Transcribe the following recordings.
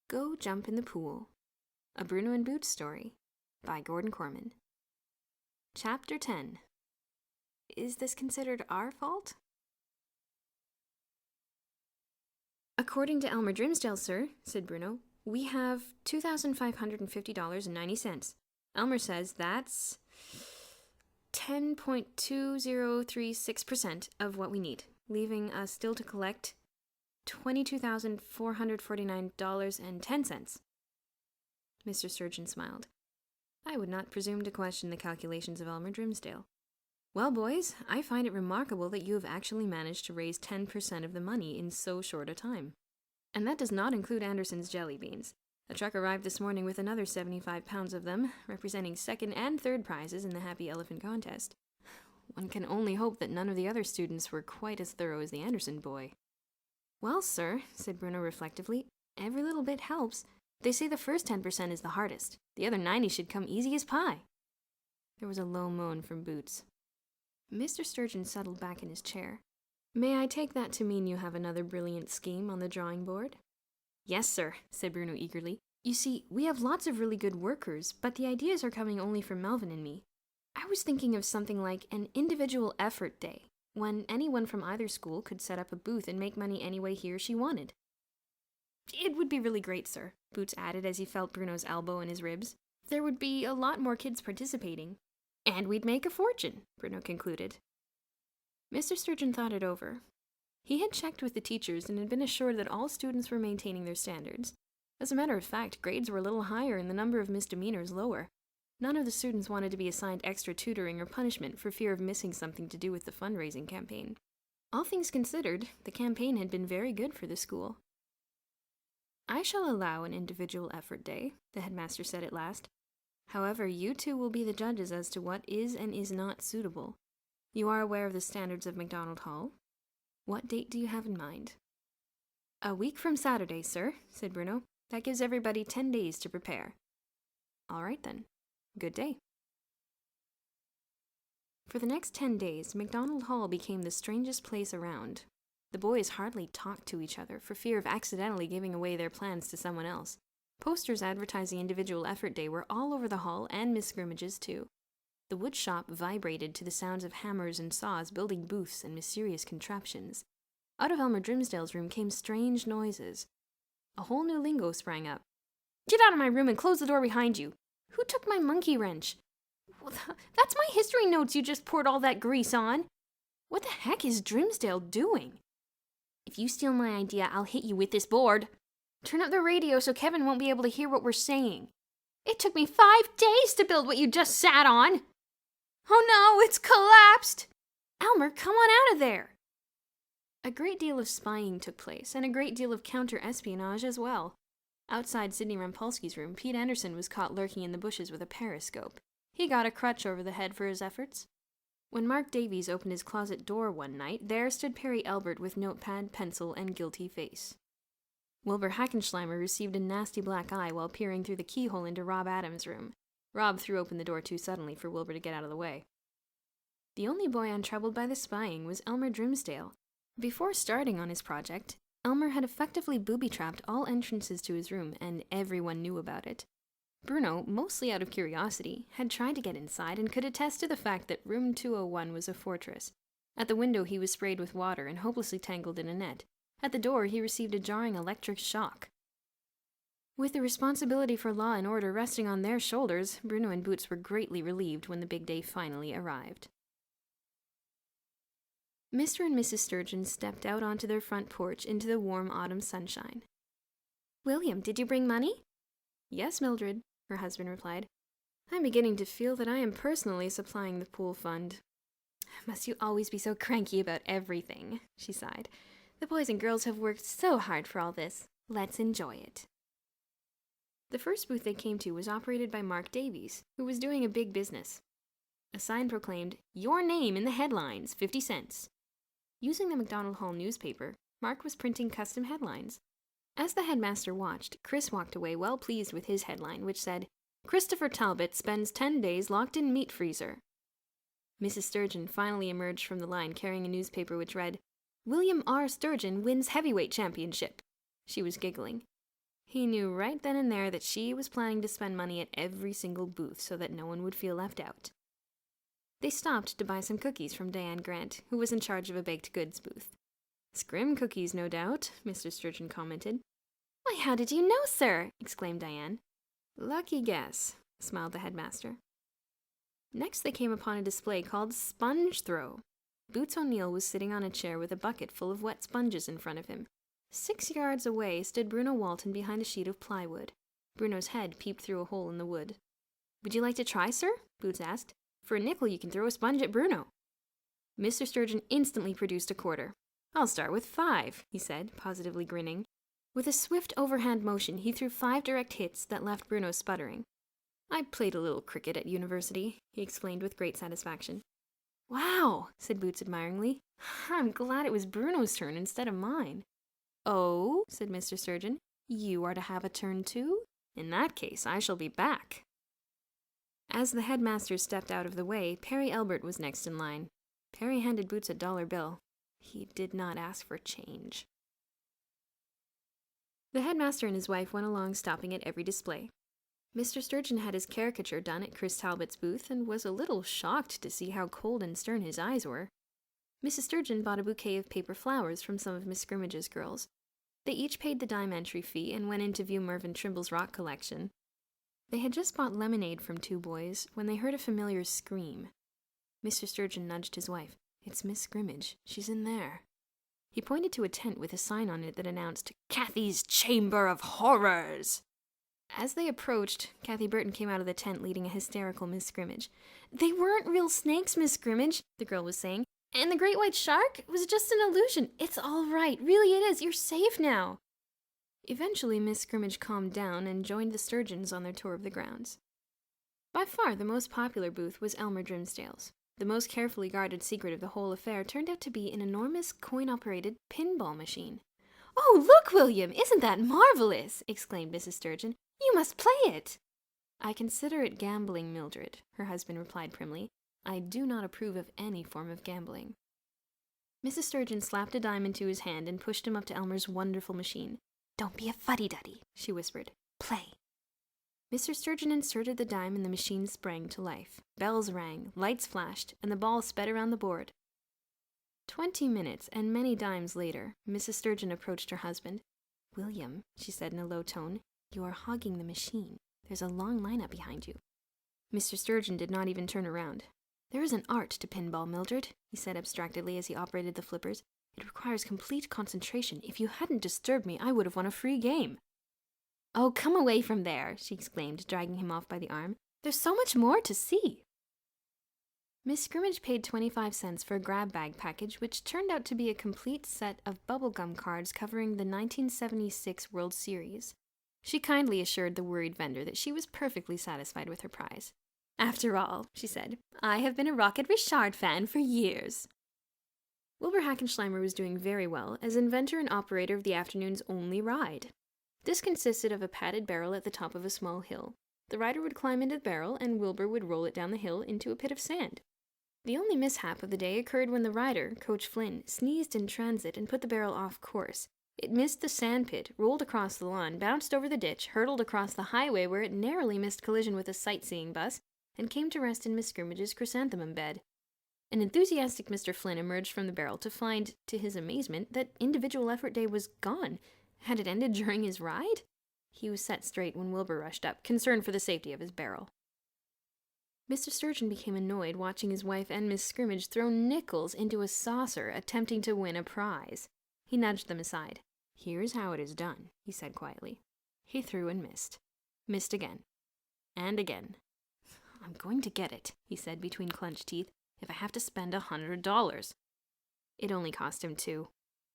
Go Jump in the Pool. A Bruno and Boots story by Gordon Korman. Chapter 10. Is this considered our fault? According to Elmer Drimsdale, sir, said Bruno, we have $2,550.90. Elmer says that's 10.2036% of what we need, leaving us still to collect $22,449.10. Mr. Sturgeon smiled. I would not presume to question the calculations of Elmer Drimsdale. Well, boys, I find it remarkable that you have actually managed to raise 10% of the money in so short a time. And that does not include Anderson's jelly beans. A truck arrived this morning with another 75 pounds of them, representing second and third prizes in the Happy Elephant contest. One can only hope that none of the other students were quite as thorough as the Anderson boy. Well, sir, said Bruno reflectively, every little bit helps. They say the first 10% is the hardest. The other 90 should come easy as pie. There was a low moan from Boots. Mr. Sturgeon settled back in his chair. May I take that to mean you have another brilliant scheme on the drawing board? Yes, sir, said Bruno eagerly. You see, we have lots of really good workers, but the ideas are coming only from Melvin and me. I was thinking of something like an individual effort day, when anyone from either school could set up a booth and make money any way he or she wanted. It would be really great, sir, Boots added as he felt Bruno's elbow in his ribs. There would be a lot more kids participating. And we'd make a fortune, Bruno concluded. Mr. Sturgeon thought it over. He had checked with the teachers and had been assured that all students were maintaining their standards. As a matter of fact, grades were a little higher and the number of misdemeanors lower. None of the students wanted to be assigned extra tutoring or punishment for fear of missing something to do with the fundraising campaign. All things considered, the campaign had been very good for the school. I shall allow an individual effort day, the headmaster said at last. However, you two will be the judges as to what is and is not suitable. You are aware of the standards of MacDonald Hall? What date do you have in mind? A week from Saturday, sir, said Bruno. That gives everybody 10 days to prepare. All right, then. Good day. For the next 10 days, MacDonald Hall became the strangest place around. The boys hardly talked to each other for fear of accidentally giving away their plans to someone else. Posters advertising individual effort day were all over the hall and Miss Scrimmage's too. The wood shop vibrated to the sounds of hammers and saws building booths and mysterious contraptions. Out of Elmer Drimsdale's room came strange noises. A whole new lingo sprang up. Get out of my room and close the door behind you. Who took my monkey wrench? That's my history notes you just poured all that grease on. What the heck is Drimsdale doing? If you steal my idea, I'll hit you with this board. Turn up the radio so Kevin won't be able to hear what we're saying. It took me 5 days to build what you just sat on. Oh no, it's collapsed. Elmer, come on out of there. A great deal of spying took place, and a great deal of counter-espionage as well. Outside Sidney Rumpolsky's room, Pete Anderson was caught lurking in the bushes with a periscope. He got a crutch over the head for his efforts. When Mark Davies opened his closet door one night, there stood Perry Elbert with notepad, pencil, and guilty face. Wilbur Hackenschleimer received a nasty black eye while peering through the keyhole into Rob Adams' room. Rob threw open the door too suddenly for Wilbur to get out of the way. The only boy untroubled by the spying was Elmer Drimsdale. Before starting on his project, Elmer had effectively booby-trapped all entrances to his room, and everyone knew about it. Bruno, mostly out of curiosity, had tried to get inside and could attest to the fact that room 201 was a fortress. At the window he was sprayed with water and hopelessly tangled in a net. At the door he received a jarring electric shock. With the responsibility for law and order resting on their shoulders, Bruno and Boots were greatly relieved when the big day finally arrived. Mr. and Mrs. Sturgeon stepped out onto their front porch into the warm autumn sunshine. William, did you bring money? Yes, Mildred, her husband replied. I'm beginning to feel that I am personally supplying the pool fund. Must you always be so cranky about everything, she sighed. The boys and girls have worked so hard for all this. Let's enjoy it. The first booth they came to was operated by Mark Davies, who was doing a big business. A sign proclaimed, Your name in the headlines, 50 cents. Using the MacDonald Hall newspaper, Mark was printing custom headlines. As the headmaster watched, Chris walked away well pleased with his headline, which said, Christopher Talbot spends 10 days locked in meat freezer. Mrs. Sturgeon finally emerged from the line carrying a newspaper which read, William R. Sturgeon wins heavyweight championship. She was giggling. He knew right then and there that she was planning to spend money at every single booth so that no one would feel left out. They stopped to buy some cookies from Diane Grant, who was in charge of a baked goods booth. "Scrim cookies, no doubt," Mr. Sturgeon commented. "Why, how did you know, sir?" exclaimed Diane. "Lucky guess," smiled the headmaster. Next they came upon a display called Sponge Throw. Boots O'Neill was sitting on a chair with a bucket full of wet sponges in front of him. 6 yards away stood Bruno Walton behind a sheet of plywood. Bruno's head peeped through a hole in the wood. "Would you like to try, sir?" Boots asked. "For a nickel you can throw a sponge at Bruno." Mr. Sturgeon instantly produced a quarter. "I'll start with 5, he said, positively grinning. With a swift overhand motion, he threw 5 direct hits that left Bruno sputtering. "I played a little cricket at university," he explained with great satisfaction. "Wow," said Boots admiringly. "I'm glad it was Bruno's turn instead of mine." "Oh," said Mr. Sturgeon, "you are to have a turn too? In that case, I shall be back." As the headmaster stepped out of the way, Perry Elbert was next in line. Perry handed Boots a dollar bill. He did not ask for change. The headmaster and his wife went along stopping at every display. Mr. Sturgeon had his caricature done at Chris Talbot's booth and was a little shocked to see how cold and stern his eyes were. Mrs. Sturgeon bought a bouquet of paper flowers from some of Miss Scrimmage's girls. They each paid the dime entry fee and went in to view Mervyn Trimble's rock collection. They had just bought lemonade from 2 boys when they heard a familiar scream. Mr. Sturgeon nudged his wife. "It's Miss Scrimmage. She's in there." He pointed to a tent with a sign on it that announced, "Kathy's Chamber of Horrors." As they approached, Kathy Burton came out of the tent leading a hysterical Miss Scrimmage. "They weren't real snakes, Miss Scrimmage," the girl was saying. "And the great white shark was just an illusion. It's all right. Really it is. You're safe now." Eventually, Miss Scrimmage calmed down and joined the Sturgeons on their tour of the grounds. By far the most popular booth was Elmer Grimsdale's. The most carefully guarded secret of the whole affair turned out to be an enormous coin-operated pinball machine. "Oh, look, William! Isn't that marvelous?" exclaimed Mrs. Sturgeon. "You must play it." "I consider it gambling, Mildred," her husband replied primly. "I do not approve of any form of gambling." Mrs. Sturgeon slapped a dime into his hand and pushed him up to Elmer's wonderful machine. "Don't be a fuddy-duddy," she whispered. "Play." Mr. Sturgeon inserted the dime and the machine sprang to life. Bells rang, lights flashed, and the ball sped around the board. 20 minutes and many dimes later, Mrs. Sturgeon approached her husband. "William," she said in a low tone, "you are hogging the machine. There's a long lineup behind you." Mr. Sturgeon did not even turn around. "There is an art to pinball, Mildred," he said abstractedly as he operated the flippers. "It requires complete concentration. If you hadn't disturbed me, I would have won a free game." "Oh, come away from there," she exclaimed, dragging him off by the arm. "There's so much more to see." Miss Scrimmage paid 25 cents for a grab bag package, which turned out to be a complete set of bubblegum cards covering the 1976 World Series. She kindly assured the worried vendor that she was perfectly satisfied with her prize. "After all," she said, "I have been a Rocket Richard fan for years." Wilbur Hackenschleimer was doing very well as inventor and operator of the afternoon's only ride. This consisted of a padded barrel at the top of a small hill. The rider would climb into the barrel, and Wilbur would roll it down the hill into a pit of sand. The only mishap of the day occurred when the rider, Coach Flynn, sneezed in transit and put the barrel off course. It missed the sand pit, rolled across the lawn, bounced over the ditch, hurtled across the highway where it narrowly missed collision with a sightseeing bus, and came to rest in Miss Scrimmage's chrysanthemum bed. An enthusiastic Mr. Flynn emerged from the barrel to find, to his amazement, that individual effort day was gone. Had it ended during his ride? He was set straight when Wilbur rushed up, concerned for the safety of his barrel. Mr. Sturgeon became annoyed watching his wife and Miss Scrimmage throw nickels into a saucer, attempting to win a prize. He nudged them aside. "Here's how it is done," he said quietly. He threw and missed. Missed again. And again. "I'm going to get it," he said between clenched teeth, "if I have to spend $100. It only cost him $2.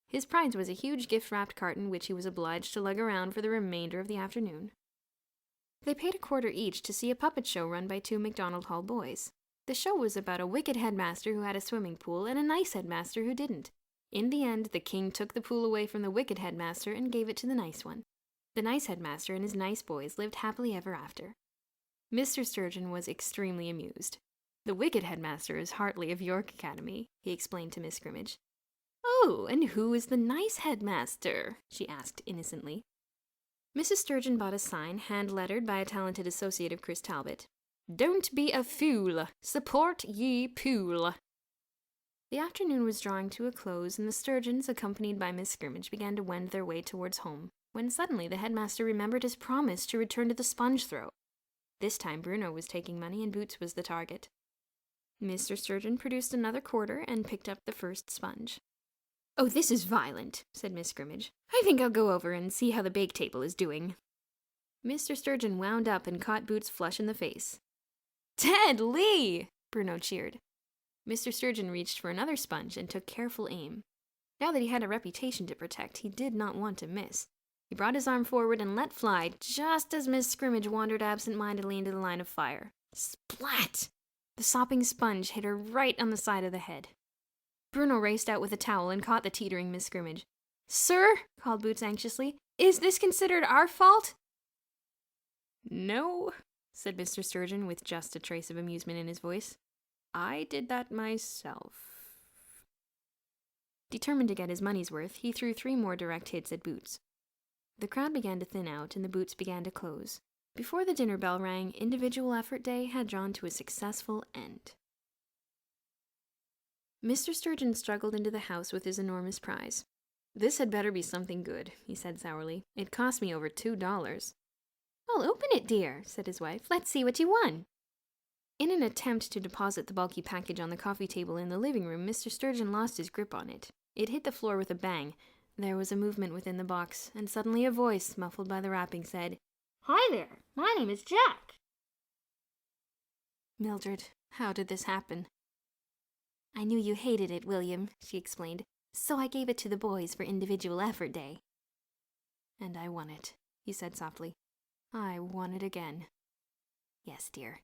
His prize was a huge gift-wrapped carton which he was obliged to lug around for the remainder of the afternoon. They paid a quarter each to see a puppet show run by 2 McDonald Hall boys. The show was about a wicked headmaster who had a swimming pool and a nice headmaster who didn't. In the end, the king took the pool away from the wicked headmaster and gave it to the nice one. The nice headmaster and his nice boys lived happily ever after. Mr. Sturgeon was extremely amused. "The wicked headmaster is Hartley of York Academy," he explained to Miss Scrimmage. "Oh, and who is the nice headmaster?" she asked innocently. Mrs. Sturgeon bought a sign, hand-lettered by a talented associate of Chris Talbot. "Don't be a fool. Support ye pool." The afternoon was drawing to a close, and the Sturgeons, accompanied by Miss Scrimmage, began to wend their way towards home, when suddenly the headmaster remembered his promise to return to the sponge throw. This time Bruno was taking money and Boots was the target. Mr. Sturgeon produced another quarter and picked up the first sponge. "Oh, this is violent," said Miss Scrimmage. "I think I'll go over and see how the bake table is doing." Mr. Sturgeon wound up and caught Boots flush in the face. "Ted Lee!" Bruno cheered. Mr. Sturgeon reached for another sponge and took careful aim. Now that he had a reputation to protect, he did not want to miss. He brought his arm forward and let fly just as Miss Scrimmage wandered absent-mindedly into the line of fire. Splat! The sopping sponge hit her right on the side of the head. Bruno raced out with a towel and caught the teetering Miss Scrimmage. "Sir," called Boots anxiously, "is this considered our fault?" "No," said Mr. Sturgeon with just a trace of amusement in his voice. "I did that myself." Determined to get his money's worth, he threw 3 more direct hits at Boots. The crowd began to thin out, and the Boots began to close. Before the dinner bell rang, Individual Effort Day had drawn to a successful end. Mr. Sturgeon struggled into the house with his enormous prize. "This had better be something good," he said sourly. "It cost me over $2. "Well, open it, dear," said his wife. "Let's see what you won." In an attempt to deposit the bulky package on the coffee table in the living room, Mr. Sturgeon lost his grip on it. It hit the floor with a bang. There was a movement within the box, and suddenly a voice, muffled by the wrapping, said, "Hi there, my name is Jack." "Mildred, how did this happen?" "I knew you hated it, William," she explained, "so I gave it to the boys for Individual Effort Day." "And I won it," he said softly. "I won it again." "Yes, dear."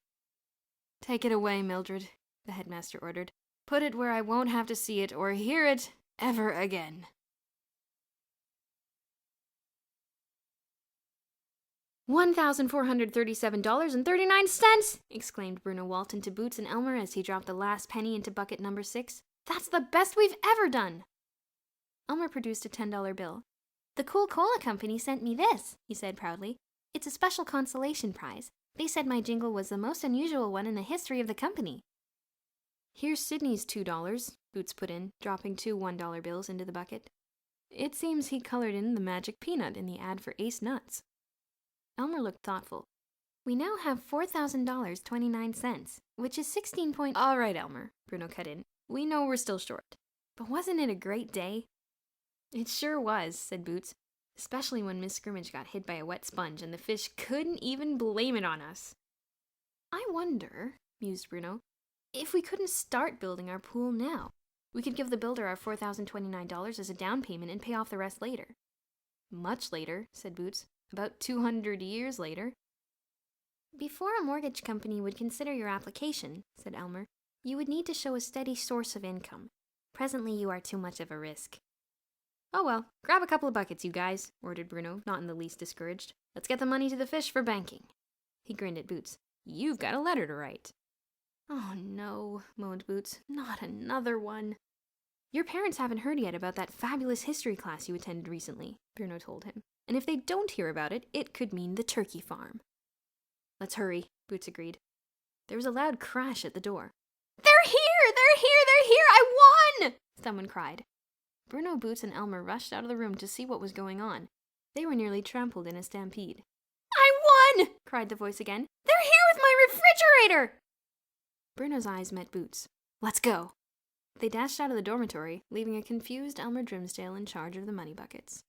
"Take it away, Mildred," the headmaster ordered. "Put it where I won't have to see it or hear it ever again." $1,437.39! exclaimed Bruno Walton to Boots and Elmer as he dropped the last penny into bucket number 6. "That's the best we've ever done!" Elmer produced a $10 bill. "The Coca-Cola Company sent me this," he said proudly. "It's a special consolation prize. They said my jingle was the most unusual one in the history of the company." "Here's Sydney's $2, Boots put in, dropping 2 $1 bills into the bucket. "It seems he colored in the magic peanut in the ad for Ace Nuts." Elmer looked thoughtful. "We now have $4,000.29, which is 16 point—" "All right, Elmer," Bruno cut in. "We know we're still short. But wasn't it a great day?" "It sure was," said Boots. "Especially when Miss Scrimmage got hit by a wet sponge and the fish couldn't even blame it on us." "I wonder," mused Bruno, "if we couldn't start building our pool now. We could give the builder our $4,029 as a down payment and pay off the rest later." "Much later," said Boots. "About 200 years later." "Before a mortgage company would consider your application," said Elmer, "you would need to show a steady source of income. Presently you are too much of a risk." "Oh well, grab a couple of buckets, you guys," ordered Bruno, not in the least discouraged. "Let's get the money to the fish for banking." He grinned at Boots. "You've got a letter to write." "Oh no," moaned Boots. "Not another one." "Your parents haven't heard yet about that fabulous history class you attended recently," Bruno told him. "And if they don't hear about it, it could mean the turkey farm." "Let's hurry," Boots agreed. There was a loud crash at the door. "They're here! They're here! They're here! I won!" someone cried. Bruno, Boots, and Elmer rushed out of the room to see what was going on. They were nearly trampled in a stampede. "I won!" cried the voice again. "They're here with my refrigerator!" Bruno's eyes met Boots. "Let's go." They dashed out of the dormitory, leaving a confused Elmer Drimsdale in charge of the money buckets.